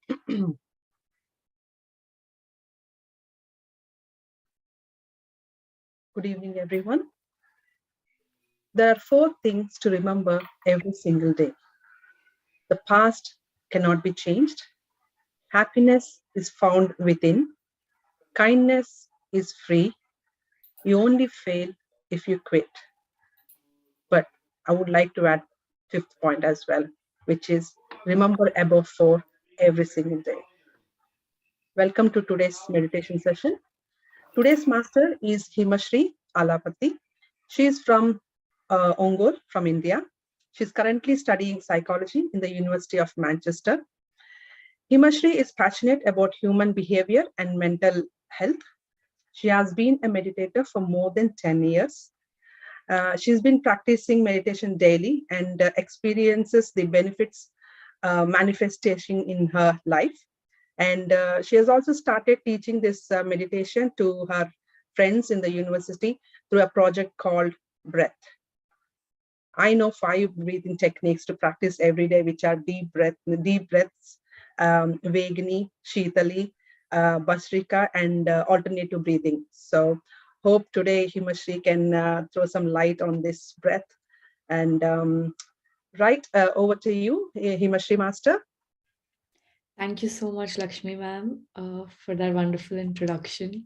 Good evening, everyone. There are 4 things to remember every single day. The past cannot be changed. Happiness is found within. Kindness is free. You only fail if you quit. But I would like to add 5th point as well, which is remember above 4 every single day. Welcome to today's meditation session. Today's master is Himasri Alapati. She is from Ongole, from India. She's currently studying psychology in the University of Manchester. Himasri is passionate about human behavior and mental health. She has been a meditator for more than 10 years. She's been practicing meditation daily and experiences the benefits manifestation in her life. And she has also started teaching this meditation to her friends in the university through a project called Breath. I know 5 breathing techniques to practice every day, which are deep breaths, Vagini, Shitali, Basrika, and alternative breathing. So hope today Himasri can throw some light on this breath. And right, over to you, Himasri Master. Thank you so much, Lakshmi ma'am, for that wonderful introduction.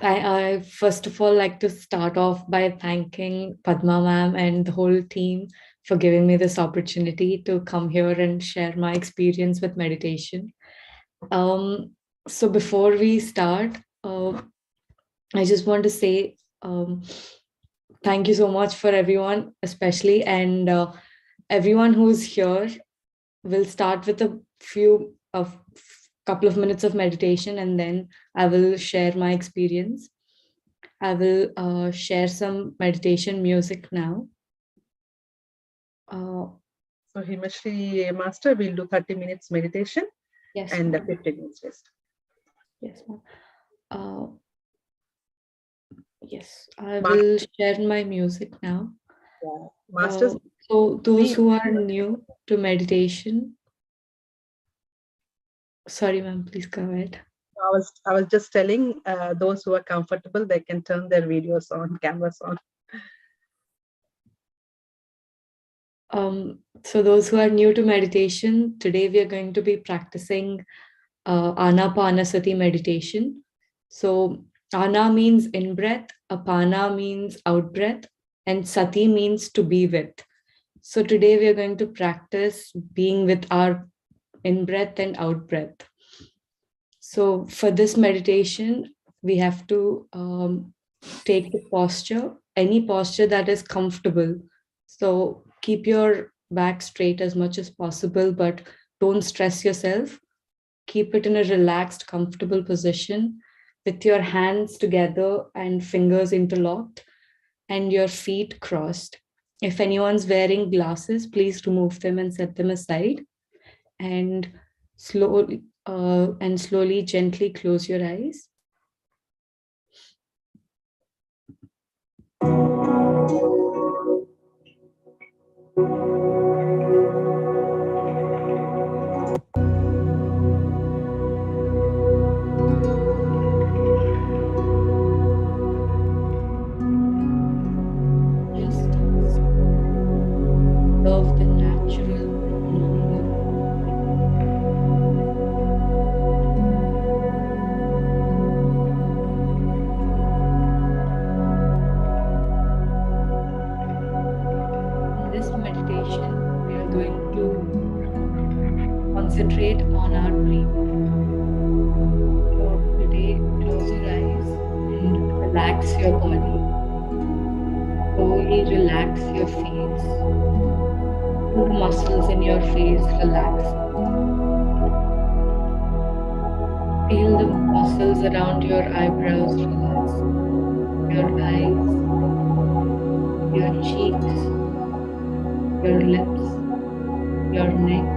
I first of all like to start off by thanking Padma ma'am and the whole team for giving me this opportunity to come here and share my experience with meditation. So before we start, I just want to say thank you so much for everyone, especially, and everyone who's here. We'll start with a couple of minutes of meditation, and then I will share my experience. I will share some meditation music now. So Himasri Master will do 30 minutes meditation, yes, and 15 minutes rest. Yes, ma'am. Yes, I will share my music now. Yeah. Masters. So those who are new to meditation, sorry, ma'am, please go ahead. I was just telling those who are comfortable, they can turn their videos on, cameras on. So those who are new to meditation, today we are going to be practicing Anapanasati meditation. So Ana means in breath, Apana means out breath, and Sati means to be with. So today we are going to practice being with our in breath and out breath. So for this meditation, we have to take the posture, any posture that is comfortable. So keep your back straight as much as possible, but don't stress yourself. Keep it in a relaxed, comfortable position with your hands together and fingers interlocked and your feet crossed. If anyone's wearing glasses, please remove them and set them aside. And slowly, gently close your eyes. Of the natural, normal. In this meditation, we are going to concentrate on our breathing. So today, close your eyes and relax your body. Slowly relax your face. The muscles in your face relax. Feel the muscles around your eyebrows relax. Your eyes, your cheeks, your lips, your neck.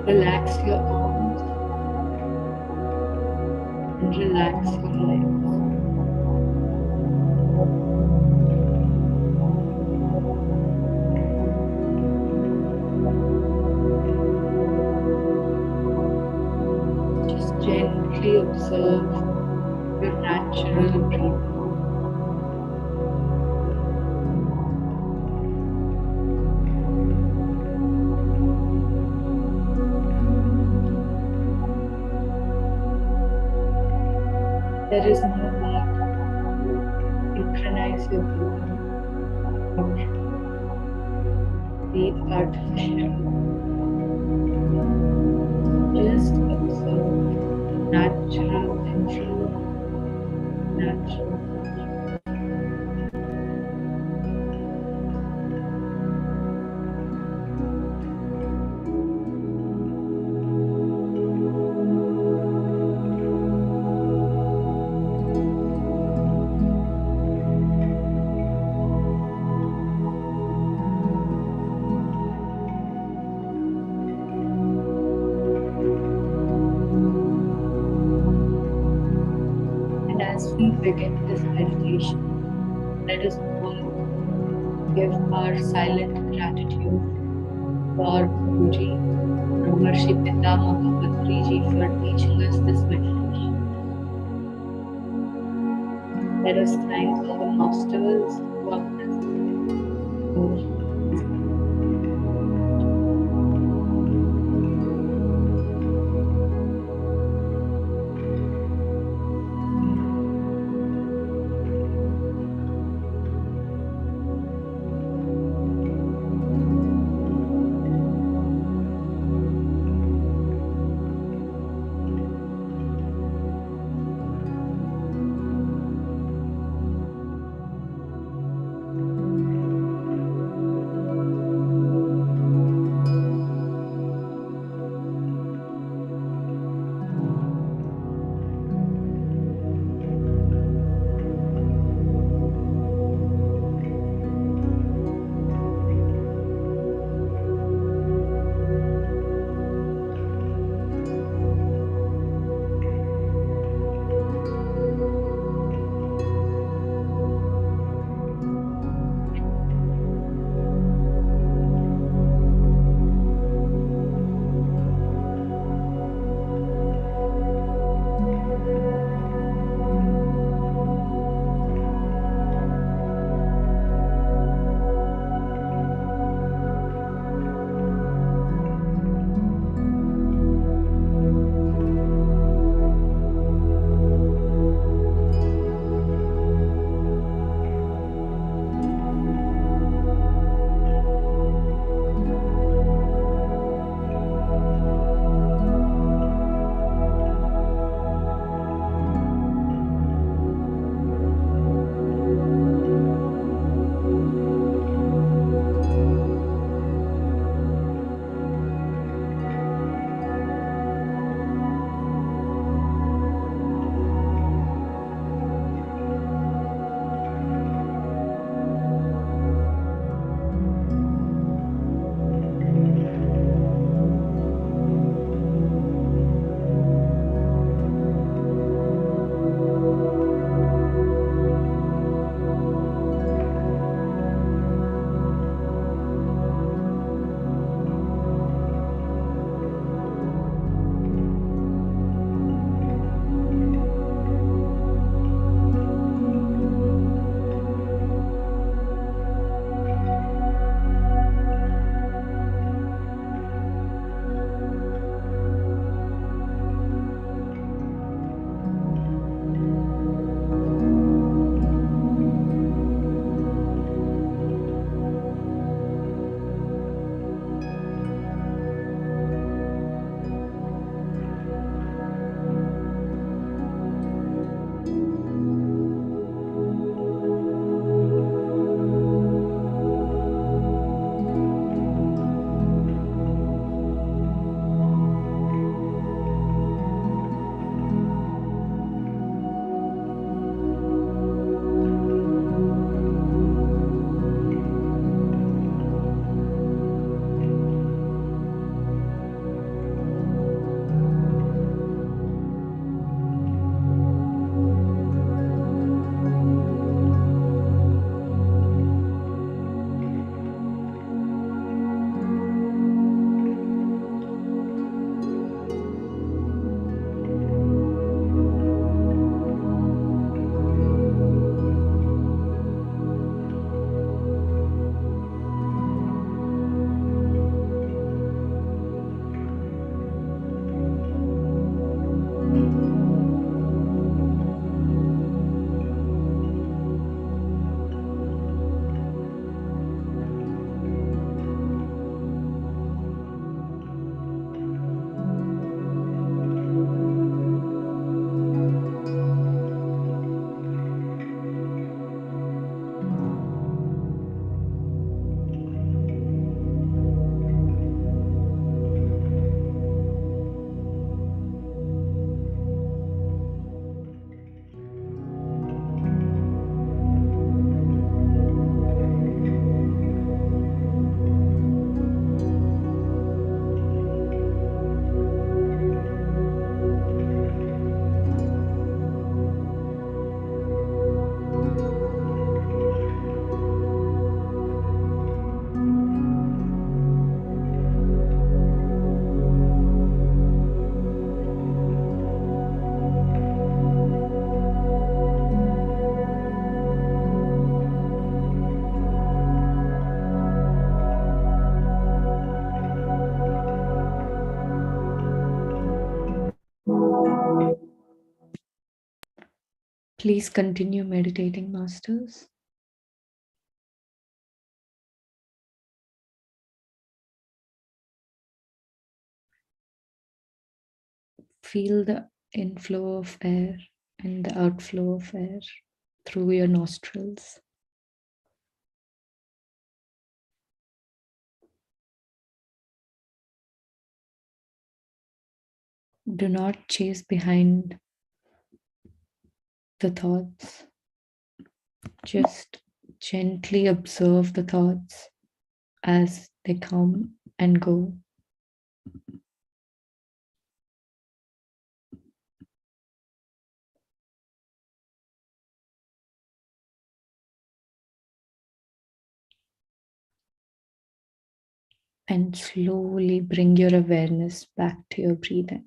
Relax your arms and relax your legs. natural breathing. There is no need to synchronize your breathing or breathe artificially. Just observe natural inflow, natural outflow. And as we begin this meditation, let us all give our silent gratitude to our Guruji, Brahmarshi Pitamaha Patriji, for teaching us this meditation. Let us thank our masters who are present for this. Please continue meditating, masters. Feel the inflow of air and the outflow of air through your nostrils. Do not chase behind the thoughts. Just gently observe the thoughts as they come and go. And slowly bring your awareness back to your breathing.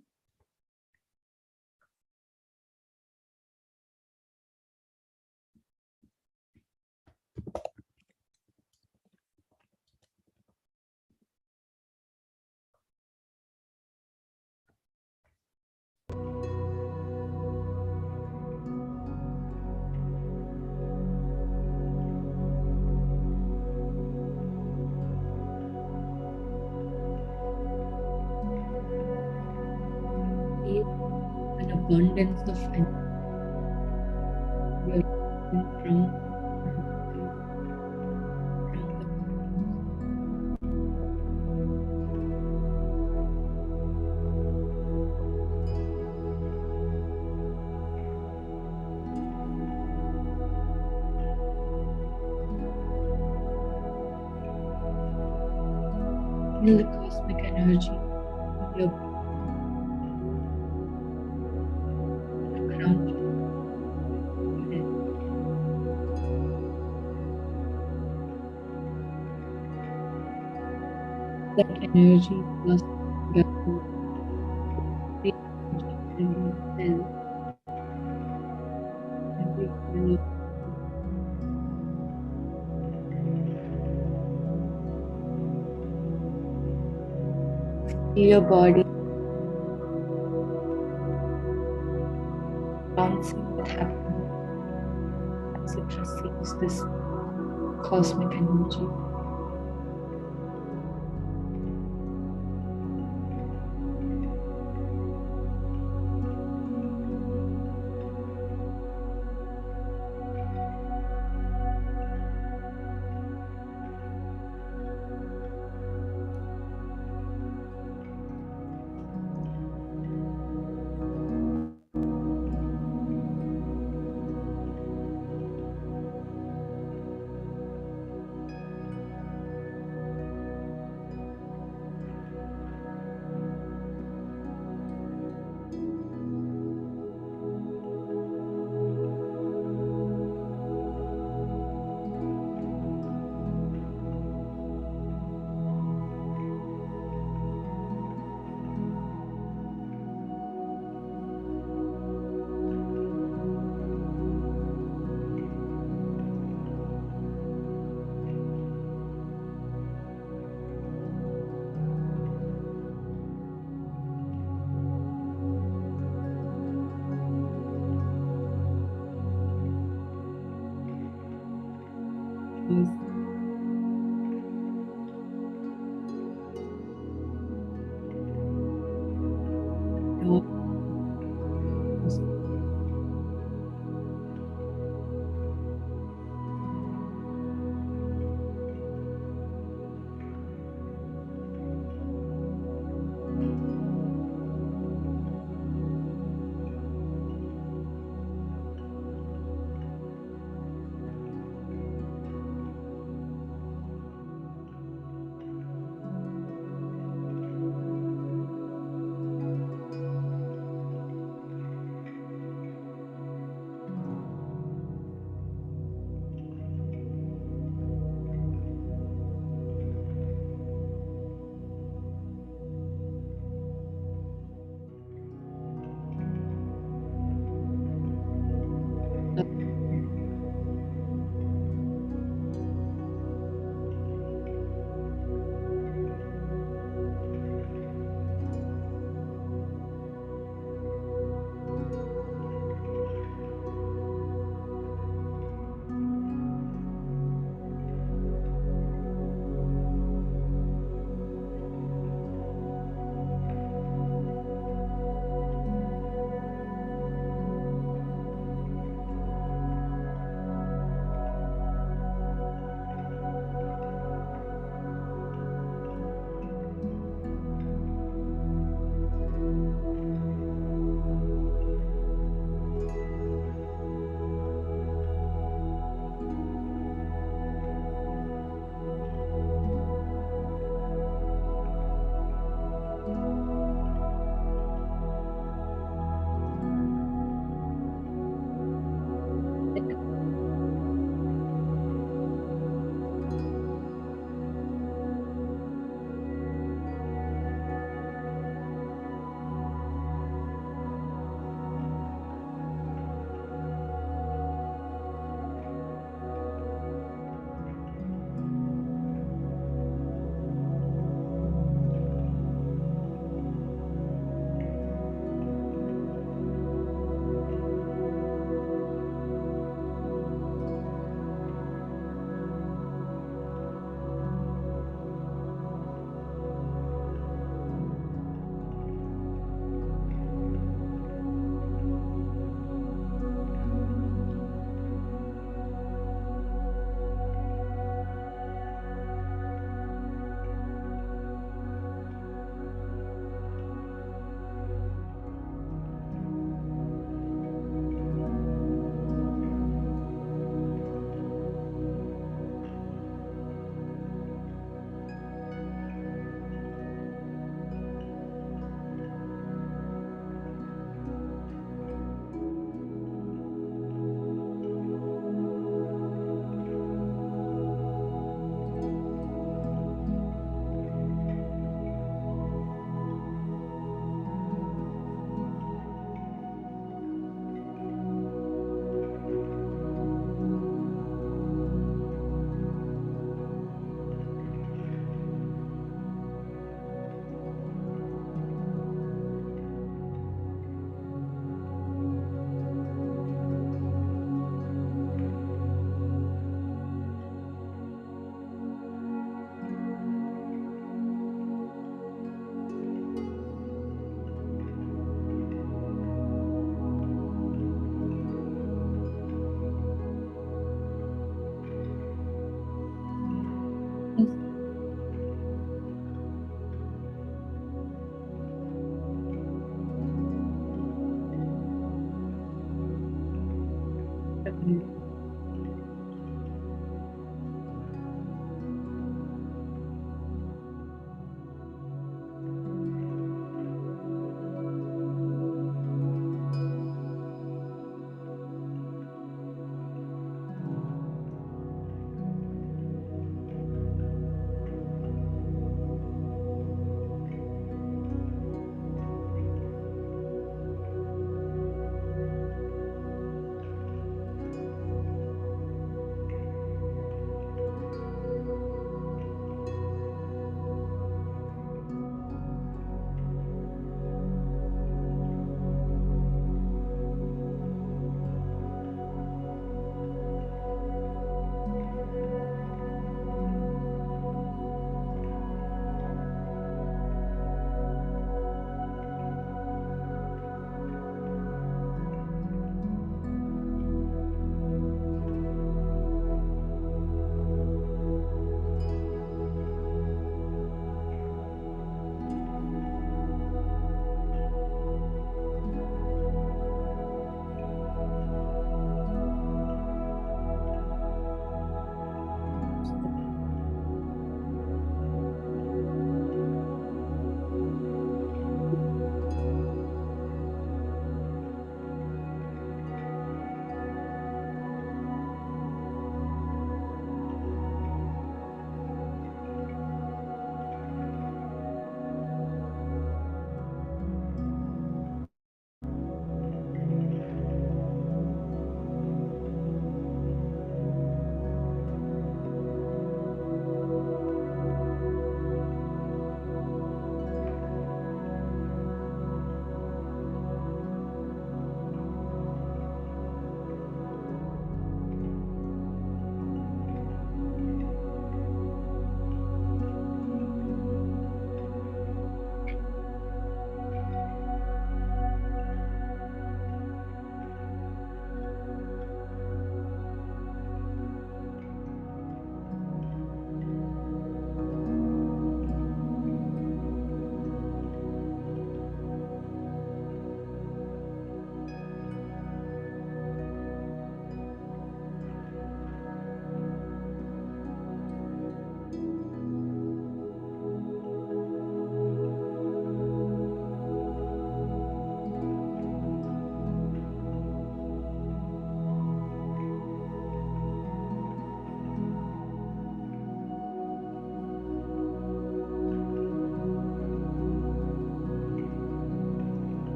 Feel an abundance of energy from feel the cosmic energy in your crown. That energy plus your every cell, every cell. Feel your body bouncing with happiness as it receives this cosmic energy.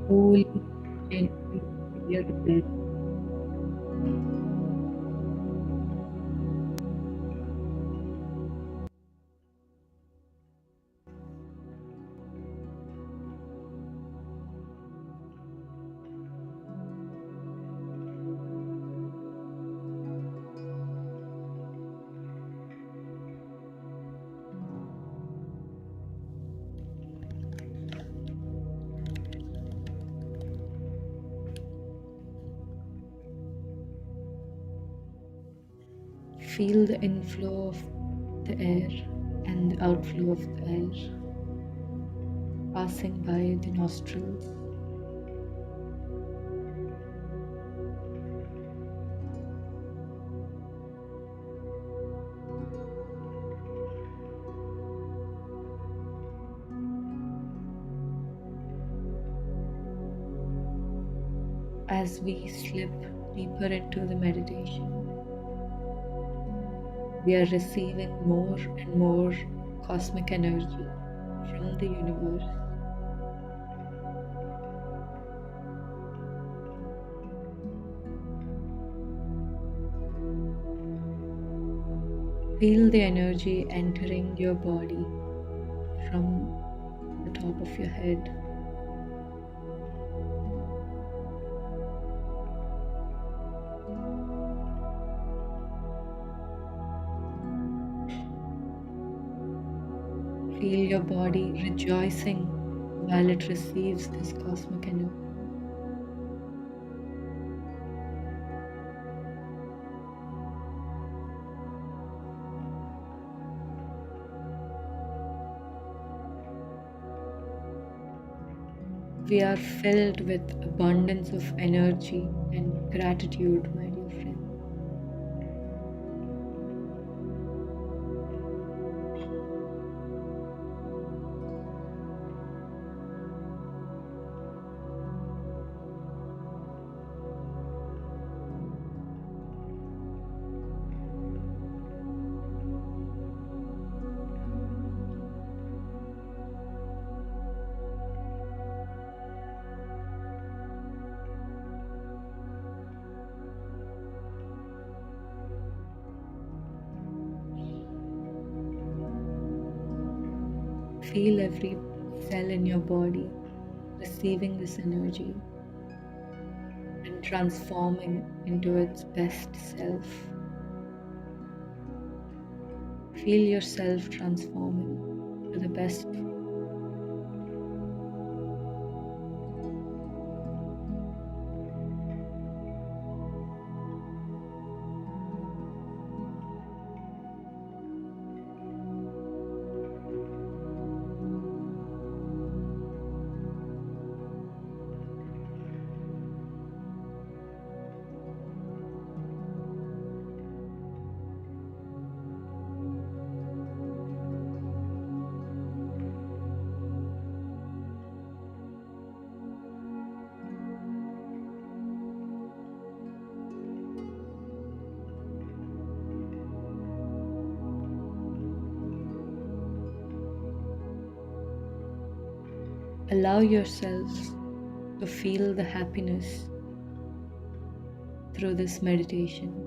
Slowly and clear the breath. Feel the inflow of the air and the outflow of the air passing by the nostrils. As we slip deeper into the meditation, we are receiving more and more cosmic energy from the universe. Feel the energy entering your body from the top of your head. Feel your body rejoicing while it receives this cosmic energy. We are filled with abundance of energy and gratitude, my dear friend. Feel every cell in your body receiving this energy and transforming into its best self. Feel yourself transforming to the best. Allow yourself to feel the happiness through this meditation.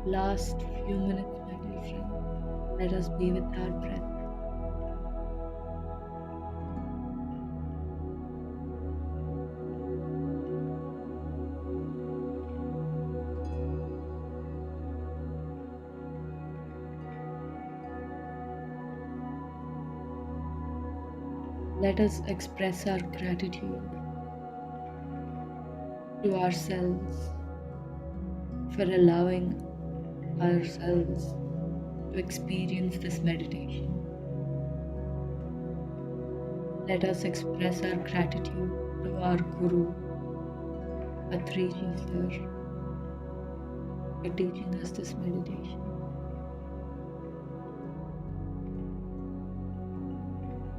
Last few minutes, my dear friend, let us be with our breath. Let us express our gratitude to ourselves for allowing ourselves to experience this meditation. Let us express our gratitude to our Guru, Atriji Sir, for teaching us this meditation.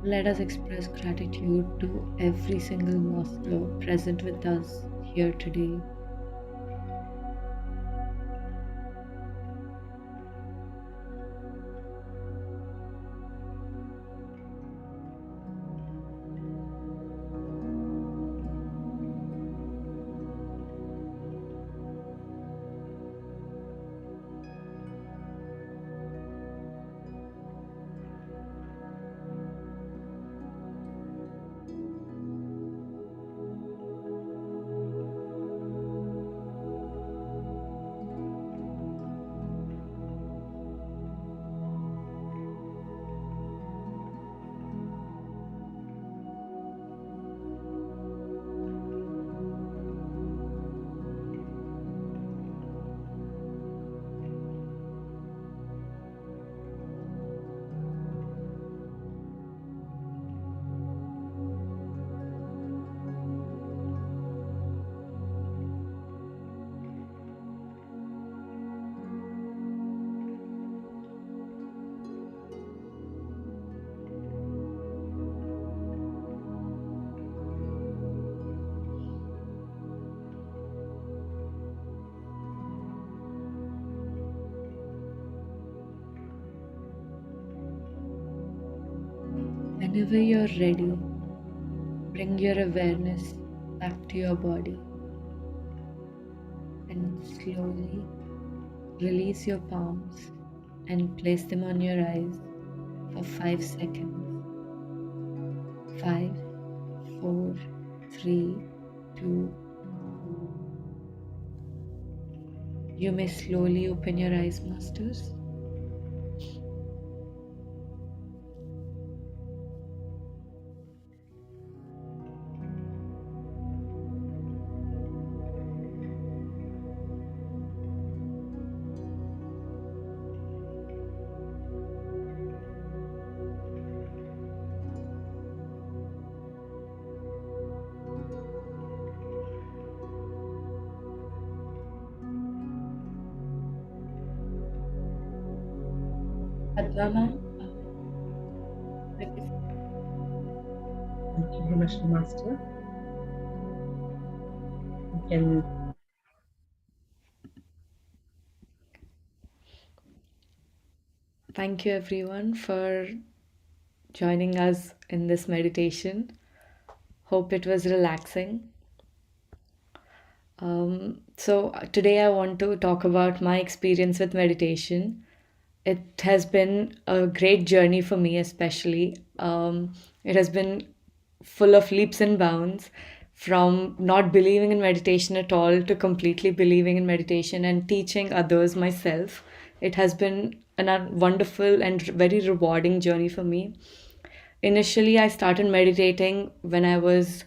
Let us express gratitude to every single master present with us here today. Whenever you're ready, bring your awareness back to your body and slowly release your palms and place them on your eyes for 5 seconds. 5, 4, 3, 2. You may slowly open your eyes, masters. Advama, Thank you, Himasri Master. You can thank you everyone for joining us in this meditation. Hope it was relaxing. So today I want to talk about my experience with meditation. It has been a great journey for me, especially. It has been full of leaps and bounds from not believing in meditation at all to completely believing in meditation and teaching others myself. It has been a wonderful and very rewarding journey for me. Initially, I started meditating when I was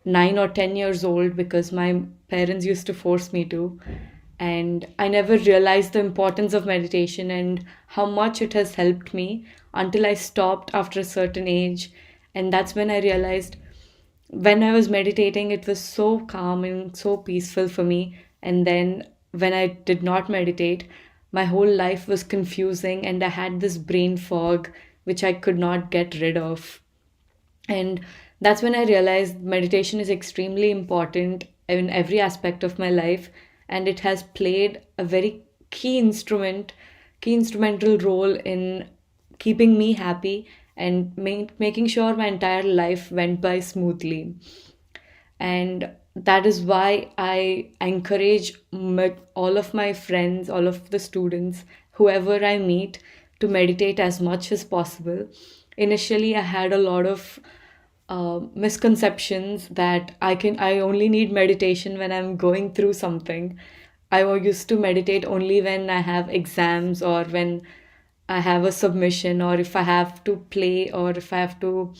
9 or 10 years old because my parents used to force me to. And I never realized the importance of meditation and how much it has helped me until I stopped after a certain age. And that's when I realized when I was meditating, it was so calm and so peaceful for me. And then when I did not meditate, my whole life was confusing and I had this brain fog which I could not get rid of. And that's when I realized meditation is extremely important in every aspect of my life. And it has played a very key instrumental role in keeping me happy and making sure my entire life went by smoothly. And that is why I encourage all of my friends, all of the students, whoever I meet, to meditate as much as possible. Initially, I had a lot of misconceptions that I only need meditation when I'm going through something. Used to meditate only when I have exams, or when I have a submission, or if I have to play, or if I have to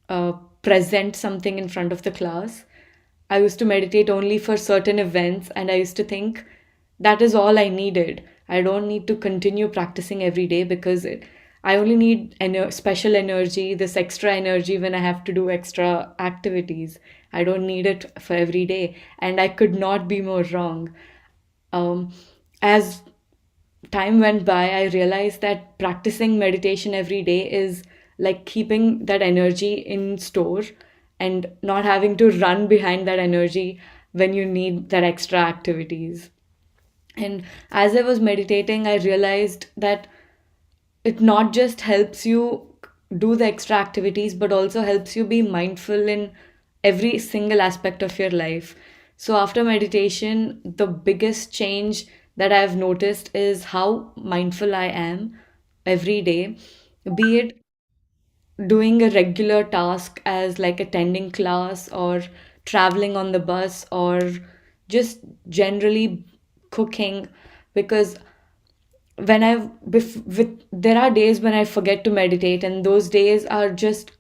uh, present something in front of the class. I used to meditate only for certain events, and I used to think that is all I needed. I don't need to continue practicing every day, because I only need special energy, this extra energy when I have to do extra activities. I don't need it for every day. And I could not be more wrong. Um, as time went by, I realized that practicing meditation every day is like keeping that energy in store and not having to run behind that energy when you need that extra activities. And as I was meditating, I realized that it not just helps you do the extra activities, but also helps you be mindful in every single aspect of your life. So after meditation, the biggest change that I've noticed is how mindful I am every day, be it doing a regular task as like attending class, or traveling on the bus, or just generally cooking. Because there are days when I forget to meditate, and those days are just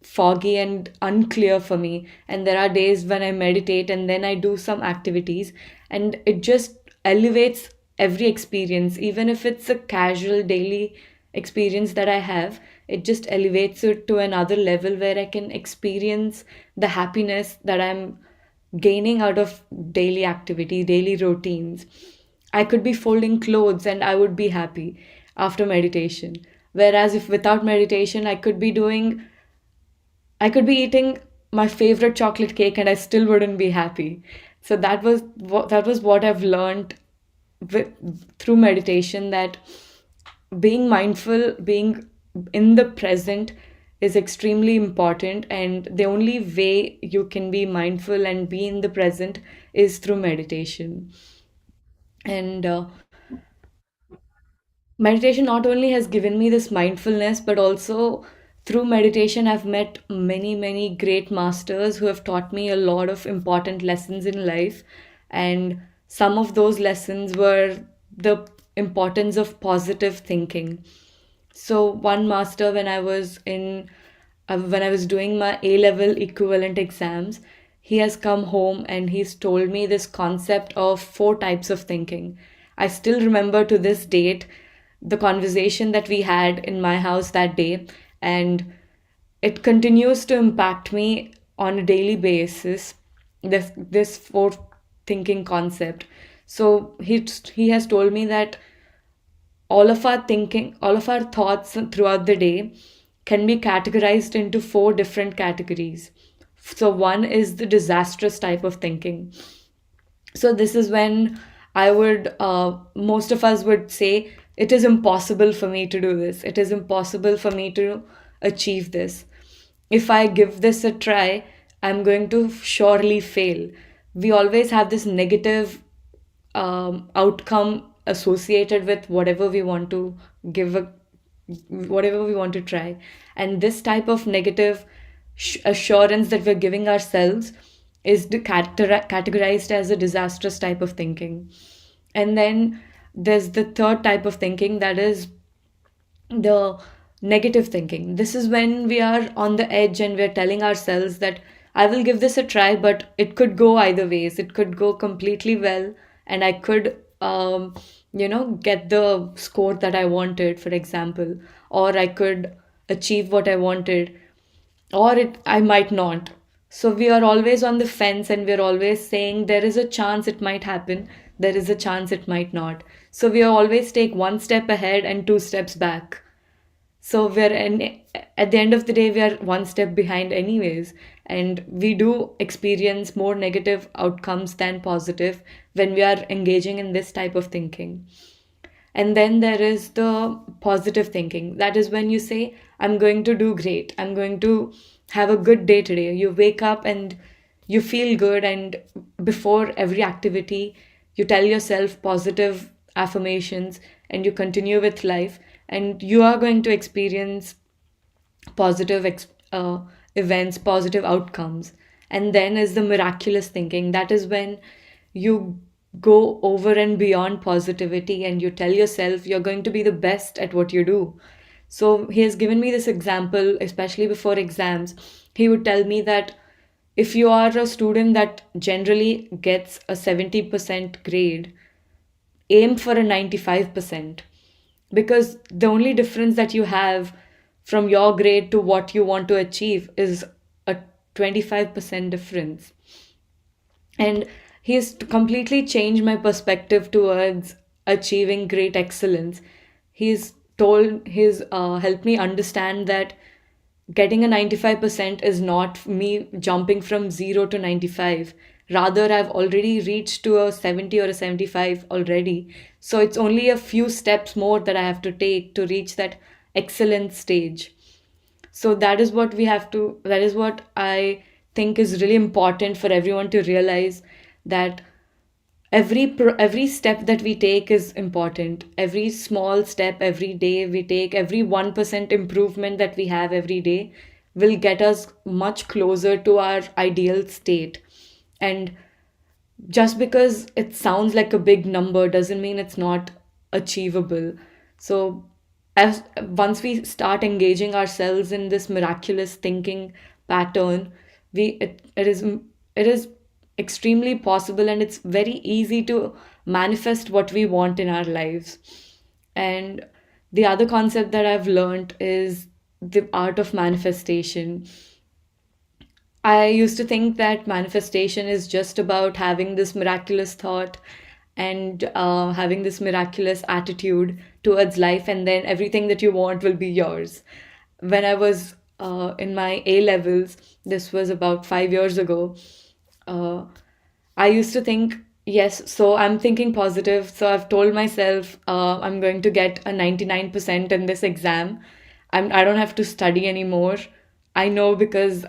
foggy and unclear for me. And there are days when I meditate and then I do some activities, and it just elevates every experience. Even if it's a casual daily experience that I have, it just elevates it to another level where I can experience the happiness that I'm gaining out of daily activity, daily routines. I could be folding clothes and I would be happy after meditation. Whereas if without meditation, I could be eating my favorite chocolate cake and I still wouldn't be happy. So that was what I've learned with, through meditation, that being mindful, being in the present is extremely important, and the only way you can be mindful and be in the present is through meditation. And meditation not only has given me this mindfulness, but also through meditation I've met many great masters who have taught me a lot of important lessons in life. And some of those lessons were the importance of positive thinking. So one master, when I was doing my A level equivalent exams, he has come home and he's told me this concept of four types of thinking. I still remember to this date the conversation that we had in my house that day, and it continues to impact me on a daily basis. This four thinking concept. So he has told me that all of our thoughts throughout the day can be categorized into four different categories. So, one is the disastrous type of thinking. So, this is when most of us would say, it is impossible for me to do this. It is impossible for me to achieve this. If I give this a try, I'm going to surely fail. We always have this negative outcome associated with give a whatever we want to try. And this type of negative assurance that we're giving ourselves is categorized as a disastrous type of thinking. And then there's the third type of thinking, that is the negative thinking. This is when we are on the edge and we're telling ourselves that I will give this a try, but it could go either ways. It could go completely well, and I could, get the score that I wanted, for example, or I could achieve what I wanted, or I might not. So we are always on the fence, and we're always saying there is a chance it might happen, there is a chance it might not. So we always take one step ahead and two steps back. So at the end of the day, we are one step behind anyways, and we do experience more negative outcomes than positive when we are engaging in this type of thinking. And then there is the positive thinking. That is when you say, I'm going to do great. I'm going to have a good day today. You wake up and you feel good, and before every activity you tell yourself positive affirmations, and you continue with life, and you are going to experience positive events, positive outcomes. And then is the miraculous thinking. That is when you go over and beyond positivity, and you tell yourself you're going to be the best at what you do. So he has given me this example, especially before exams. He would tell me that if you are a student that generally gets a 70% grade, aim for a 95%, because the only difference that you have from your grade to what you want to achieve is a 25% difference. And he's completely changed my perspective towards achieving great excellence. He's helped me understand that getting a 95% is not me jumping from 0 to 95. Rather, I've already reached to a 70 or a 75 already. So it's only a few steps more that I have to take to reach that excellent stage. So that is what I think is really important for everyone to realize, that every step that we take is important. Every small step every day we take, every 1% improvement that we have every day will get us much closer to our ideal state. And just because it sounds like a big number doesn't mean it's not achievable. So as once we start engaging ourselves in this miraculous thinking pattern, it is extremely possible, and it's very easy to manifest what we want in our lives. And the other concept that I've learned is the art of manifestation. I used to think that manifestation is just about having this miraculous thought and having this miraculous attitude towards life, and then everything that you want will be yours. When I was in my A levels, this was about 5 years ago, uh, I used to think, yes, so I'm thinking positive. So I've told myself I'm going to get a 99% in this exam. I don't have to study anymore. I know, because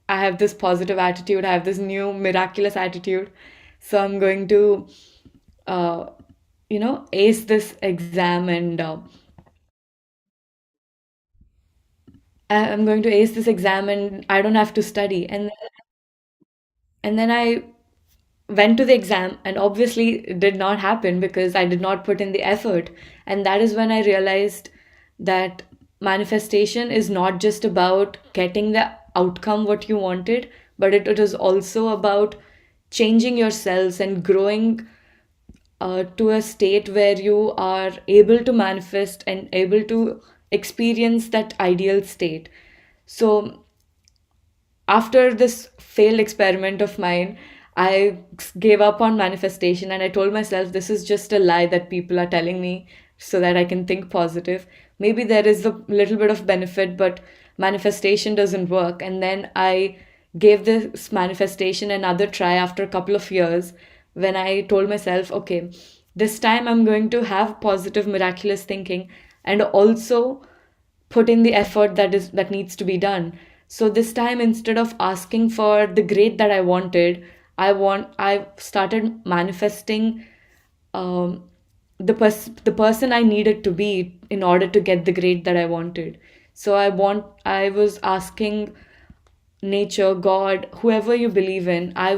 I have this positive attitude, I have this new miraculous attitude. So I'm going to, uh, ace this exam, and I'm going to ace this exam, and I don't have to study. And then I went to the exam, and obviously it did not happen because I did not put in the effort. And that is when I realized that manifestation is not just about getting the outcome what you wanted, but it is also about changing yourselves and growing to a state where you are able to manifest and able to experience that ideal state. So after this failed experiment of mine, I gave up on manifestation, and I told myself this is just a lie that people are telling me so that I can think positive. Maybe there is a little bit of benefit, but manifestation doesn't work. And then I gave this manifestation another try after a couple of years, when I told myself, okay, this time I'm going to have positive, miraculous thinking, and also put in the effort that needs to be done. So this time, instead of asking for the grade that I wanted, I started manifesting um, the person I needed to be in order to get the grade that I wanted. So I was asking nature, God, whoever you believe in. I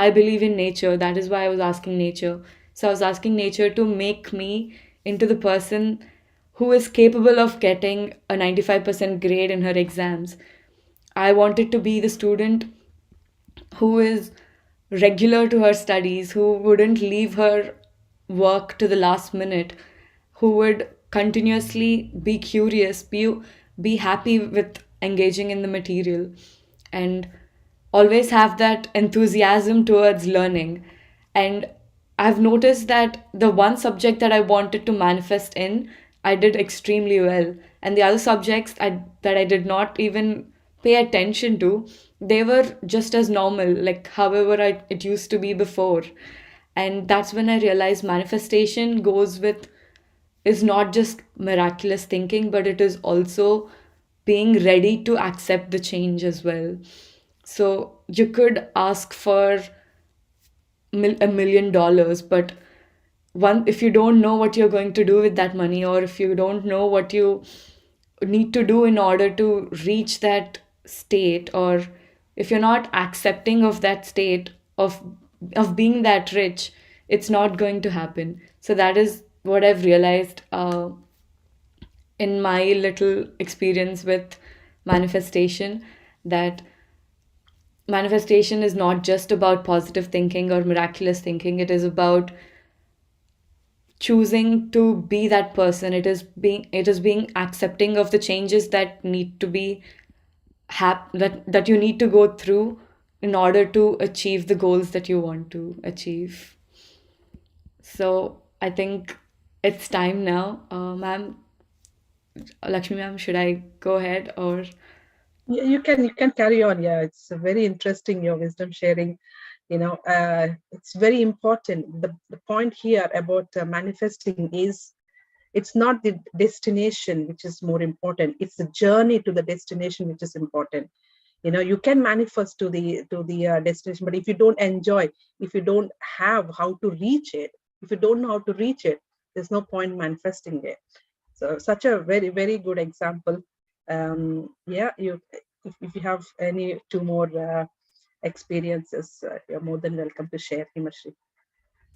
believe in nature. That is why I was asking nature. So I was asking nature to make me into the person who is capable of getting a 95% grade in her exams. I wanted to be the student who is regular to her studies, who wouldn't leave her work to the last minute, who would continuously be curious, be happy with engaging in the material, and always have that enthusiasm towards learning. And I've noticed that the one subject that I wanted to manifest in, I did extremely well. And the other subjects that I did not even pay attention to, they were just as normal, like however it used to be before. And that's when I realized manifestation goes with is not just miraculous thinking, but it is also being ready to accept the change as well. So you could ask for $1 million, but if you don't know what you're going to do with that money, or if you don't know what you need to do in order to reach that state, or if you're not accepting of that state of being that rich, it's not going to happen. So that is what I've realized in my little experience with manifestation, that manifestation is not just about positive thinking or miraculous thinking. It is about choosing to be that person. It is being accepting of the changes that need to be that you need to go through in order to achieve the goals that you want to achieve. So I think it's time now. Ma'am, Lakshmi ma'am, should I go ahead, or? You can carry on. Yeah, it's very interesting, your wisdom sharing. It's very important. The point here about manifesting is, it's not the destination which is more important, it's the journey to the destination which is important. You can manifest to the destination, but if you don't enjoy, if you don't have how to reach it, if you don't know how to reach it, there's no point manifesting it. So such a very, very good example. Yeah, if you have any two more experiences, you're more than welcome to share, Himasri.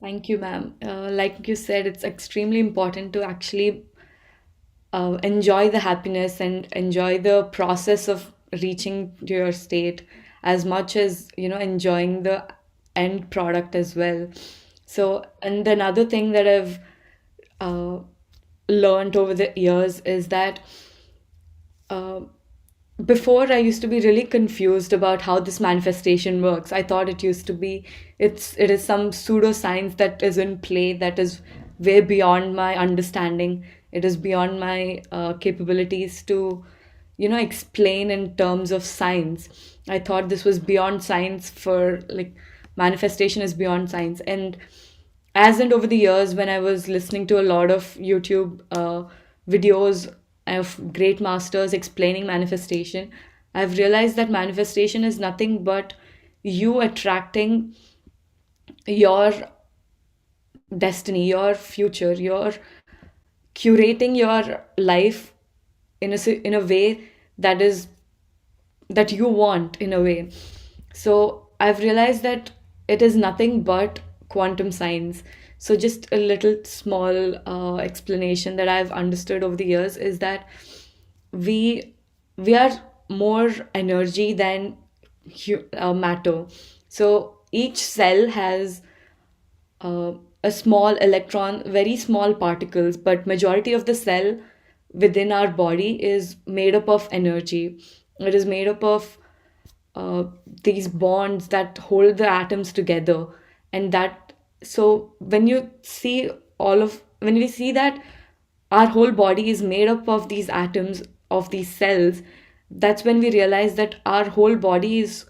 Thank you, ma'am. Like you said, it's extremely important to actually enjoy the happiness and enjoy the process of reaching to your state, as much as enjoying the end product as well. So, and another thing that I've uh, learned over the years is that uh, before, I used to be really confused about how this manifestation works. I thought it used to be it is some pseudoscience that is in play, that is way beyond my understanding. It is beyond my capabilities to explain in terms of science. I thought this was beyond science, for like manifestation is beyond science. And as and over the years, when I was listening to a lot of YouTube videos of great masters explaining manifestation, I've realized that manifestation is nothing but you attracting your destiny, your future, your curating your life in a way that is that you want, in a way. So I've realized that it is nothing but quantum science. So just a little small explanation that I've understood over the years is that we we are more energy than matter. So each cell has uh, a small electron, very small particles, but majority of the cell within our body is made up of energy. It is made up of uh, these bonds that hold the atoms together. And that, so when we see that our whole body is made up of these atoms, of these cells, that's when we realize that our whole body is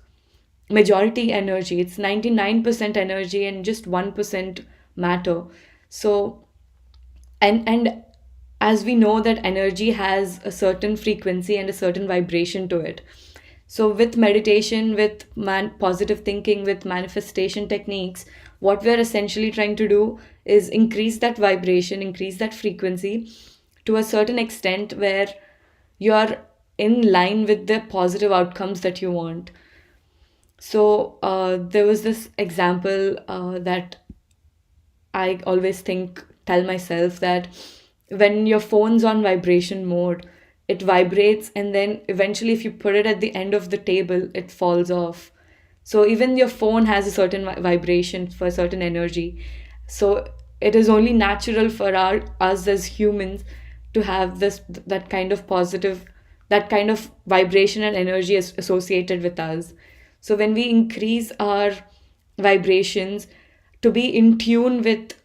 majority energy. It's 99% energy and just 1% matter. So, and as we know that energy has a certain frequency and a certain vibration to it. So with meditation, with positive thinking, with manifestation techniques, what we're essentially trying to do is increase that vibration, increase that frequency to a certain extent where you're in line with the positive outcomes that you want. So there was this example that I always tell myself, that when your phone's on vibration mode, it vibrates, and then eventually, if you put it at the end of the table, it falls off. So even your phone has a certain vibration for a certain energy. So it is only natural for us as humans to have that kind of positive, that kind of vibration and energy associated with us. So when we increase our vibrations to be in tune with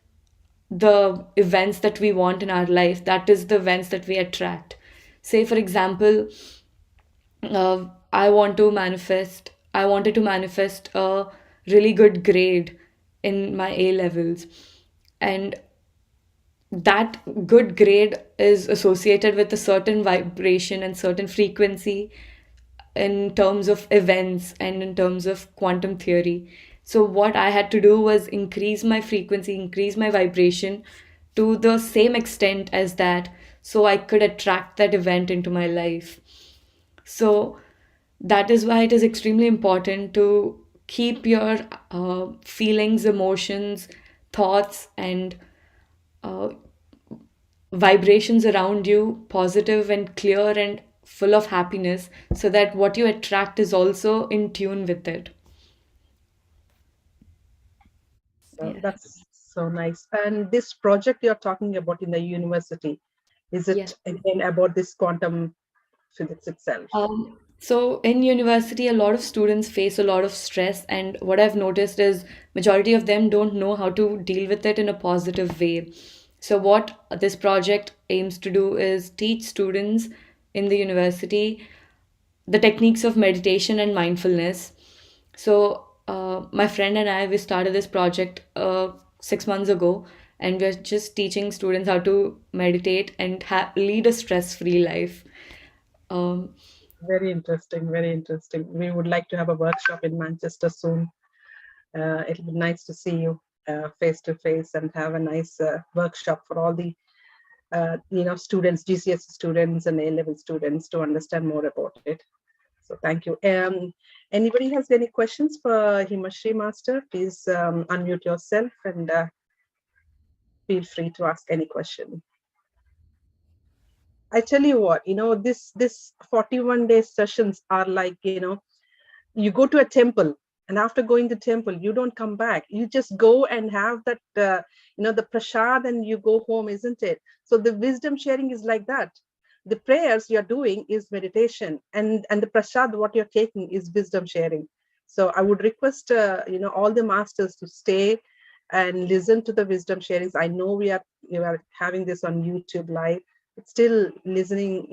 the events that we want in our life, that is the events that we attract. Say, for example, I wanted to manifest a really good grade in my A levels. And that good grade is associated with a certain vibration and certain frequency in terms of events and in terms of quantum theory. So, what I had to do was increase my frequency, increase my vibration to the same extent as that, so I could attract that event into my life. So, that is why it is extremely important to keep your feelings, emotions, thoughts, and uh, vibrations around you positive and clear and full of happiness, so that what you attract is also in tune with it. So Yes. that's so nice. And this project you're talking about in the university, is Yes. it again about this quantum physics itself? So in university, a lot of students face a lot of stress, and what I've noticed is majority of them don't know how to deal with it in a positive way. So what this project aims to do is teach students in the university the techniques of meditation and mindfulness. So my friend and I, we started this project 6 months ago, and we're just teaching students how to meditate and lead a stress-free life. Um, Very interesting, very interesting. We would like to have a workshop in Manchester soon. It'll be nice to see you face to face and have a nice workshop for all the students, GCSE students and A-level students to understand more about it. So thank you. Anybody has any questions for Himasri Master? Please unmute yourself and feel free to ask any question. I tell you what, this 41-day sessions are like, you go to a temple, and after going to temple you don't come back, you just go and have that the prasad and you go home, isn't it? So the wisdom sharing is like that. The prayers you're doing is meditation, and the prasad what you're taking is wisdom sharing. So I would request all the masters to stay and listen to the wisdom sharings. I know we are having this on YouTube live, but still listening,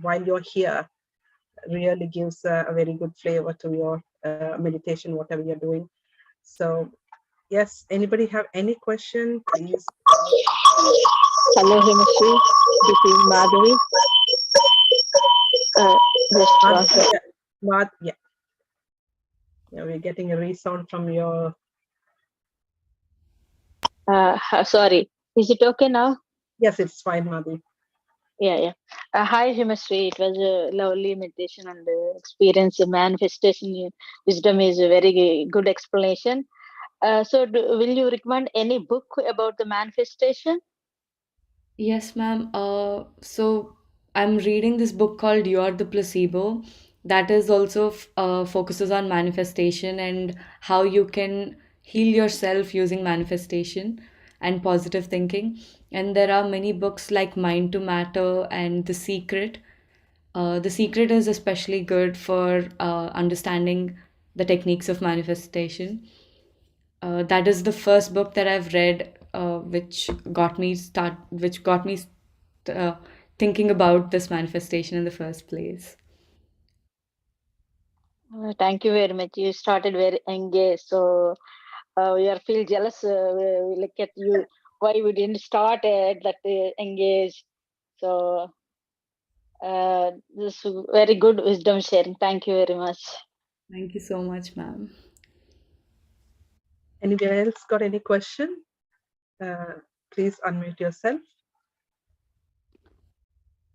while you're here really gives a very good flavor to your meditation, whatever you're doing. So yes, anybody have any question, please? Hello, Himasri. This is Madhavi. Just one second. Yeah, we're getting a resound from your. Sorry. Is it okay now? Yes, it's fine, Madhi. Yeah. Hi, Himasri. It was a lovely meditation and experience. Manifestation wisdom is a very good explanation. So, will you recommend any book about the manifestation? Yes, ma'am. So I'm reading this book called You Are the Placebo. That is also focuses on manifestation and how you can heal yourself using manifestation and positive thinking. And there are many books like Mind to Matter and The Secret. The Secret is especially good for understanding the techniques of manifestation. That is the first book that I've read, which got me uh, thinking about this manifestation in the first place. Thank you very much. You started very engaged. So, we are feel jealous. We look at you. Why we didn't start at that engaged? So, this is very good wisdom sharing. Thank you very much. Thank you so much, ma'am. Anybody else got any question? Please unmute yourself.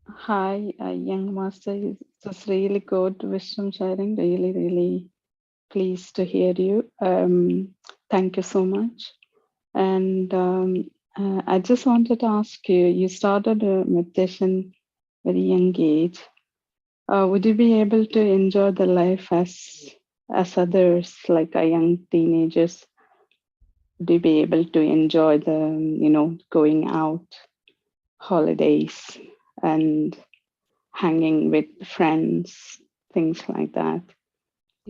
Hi, young master. It's just really good wisdom sharing. Really, really pleased to hear you. Thank you so much. And I just wanted to ask you. You started a meditation very young age. Would you be able to enjoy the life as others, like a young teenagers? Would you be able to enjoy the going out, holidays, and hanging with friends, things like that?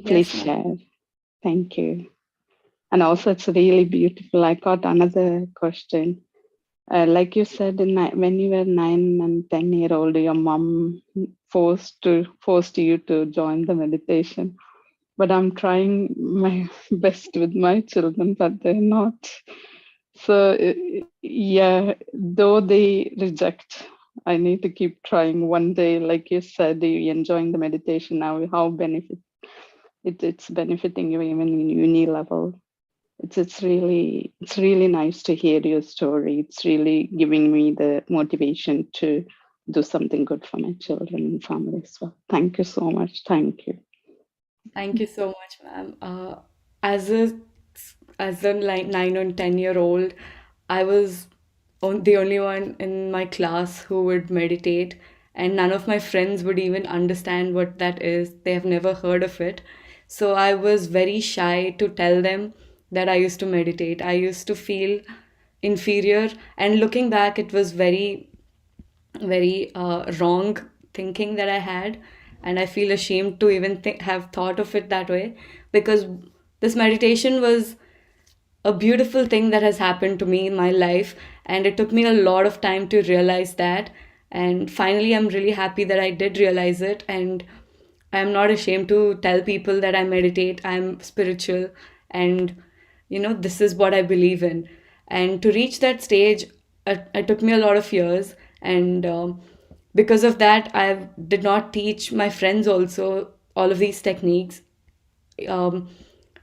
Please Yes, ma'am. share. Thank you. And also, it's really beautiful. I got another question. Like you said, when you were 9 and 10-year-old, your mom forced you to join the meditation. But I'm trying my best with my children, but they're not. So yeah, though they reject I need to keep trying. One day, like you said, you're enjoying the meditation now. How it's benefiting you even in uni level. It's really nice to hear your story. It's really giving me the motivation to do something good for my children and family as well. Thank you so much. Thank you. Thank you so much, ma'am. As a like 9 or 10 year old, I was the only one in my class who would meditate, and none of my friends would even understand what that is. They have never heard of it. So I was very shy to tell them that I used to meditate. I used to feel inferior, and looking back, it was very wrong thinking that I had, and I feel ashamed to even have thought of it that way, because this meditation was a beautiful thing that has happened to me in my life, and it took me a lot of time to realize that. And finally, I'm really happy that I did realize it, and I'm not ashamed to tell people that I meditate, I'm spiritual, and this is what I believe in. And to reach that stage, it took me a lot of years, and because of that, I did not teach my friends also all of these techniques. Um,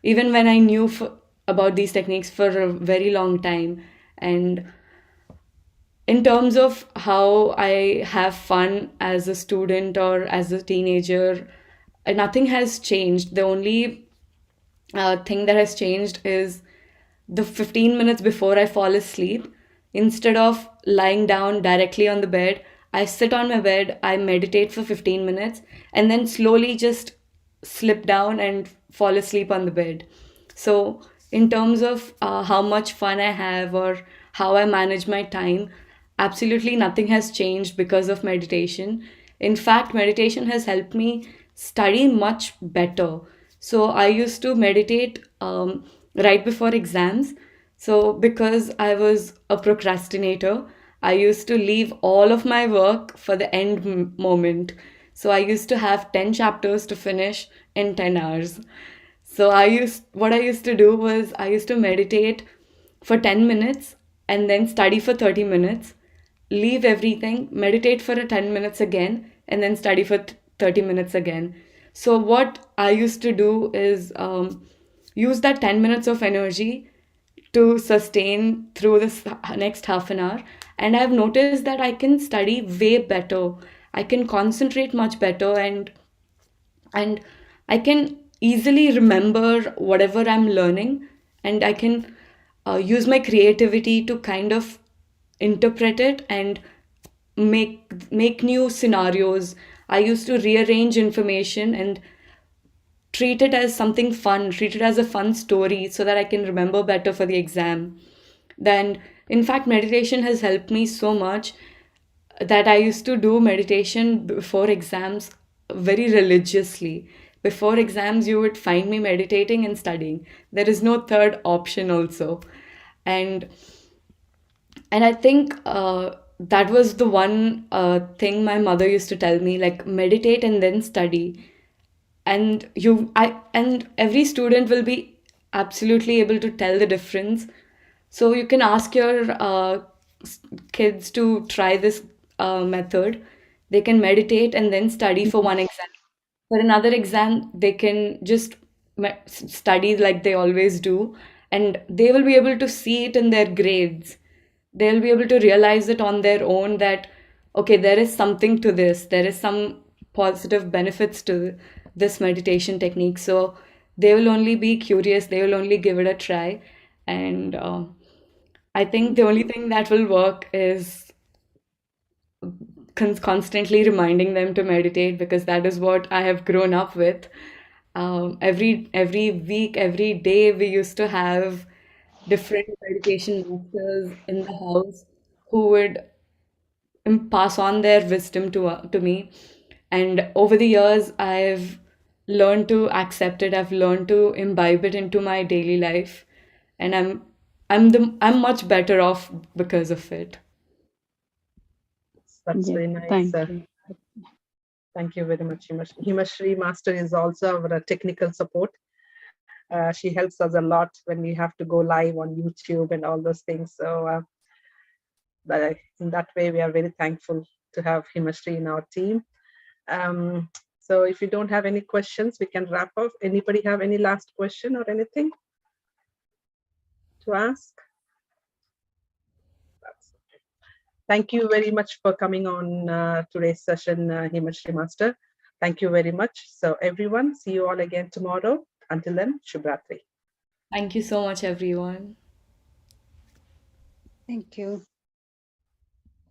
Even when I knew about these techniques for a very long time. And in terms of how I have fun as a student or as a teenager, nothing has changed. The only thing that has changed is the 15 minutes before I fall asleep. Instead of lying down directly on the bed, I sit on my bed, I meditate for 15 minutes, and then slowly just slip down and fall asleep on the bed. So, in terms of how much fun I have or how I manage my time, absolutely nothing has changed because of meditation. In fact, meditation has helped me study much better. So I used to meditate right before exams. So because I was a procrastinator, I used to leave all of my work for the end moment. So I used to have 10 chapters to finish in 10 hours. So what I used to do was I used to meditate for 10 minutes and then study for 30 minutes, leave everything, meditate for a 10 minutes again, and then study for 30 minutes again. So what I used to do is use that 10 minutes of energy to sustain through this next half an hour. And I've noticed that I can study way better. I can concentrate much better, and I can easily remember whatever I'm learning, and I can use my creativity to kind of interpret it and make new scenarios. I used to rearrange information and treat it as something fun, treat it as a fun story so that I can remember better for the exam. Then, in fact, meditation has helped me so much that I used to do meditation before exams very religiously. Before exams, you would find me meditating and studying. There is no third option, also. And I think that was the one thing my mother used to tell me, like meditate and then study. And every student will be absolutely able to tell the difference. So you can ask your kids to try this method. They can meditate and then study for one exam. For another exam, they can just study like they always do, and they will be able to see it in their grades. They'll be able to realize it on their own that, okay, there is something to this, there is some positive benefits to this meditation technique. So they will only be curious, they will only give it a try. And I think the only thing that will work is constantly reminding them to meditate, because that is what I have grown up with. Every week, every day, we used to have different meditation masters in the house who would pass on their wisdom to me. And over the years, I've learned to accept it. I've learned to imbibe it into my daily life, and I'm much better off because of it. That's Yeah, very nice. thank you. Thank you very much, Himasri. Himasri Master is also our technical support. She helps us a lot when we have to go live on YouTube and all those things. So in that way, we are very thankful to have Himasri in our team. So if you don't have any questions, we can wrap up. Anybody have any last question or anything to ask? Thank you very much for coming on today's session, Himasri Master. Thank you very much. So everyone, see you all again tomorrow. Until then, Shubhratri. Thank you so much, everyone. Thank you.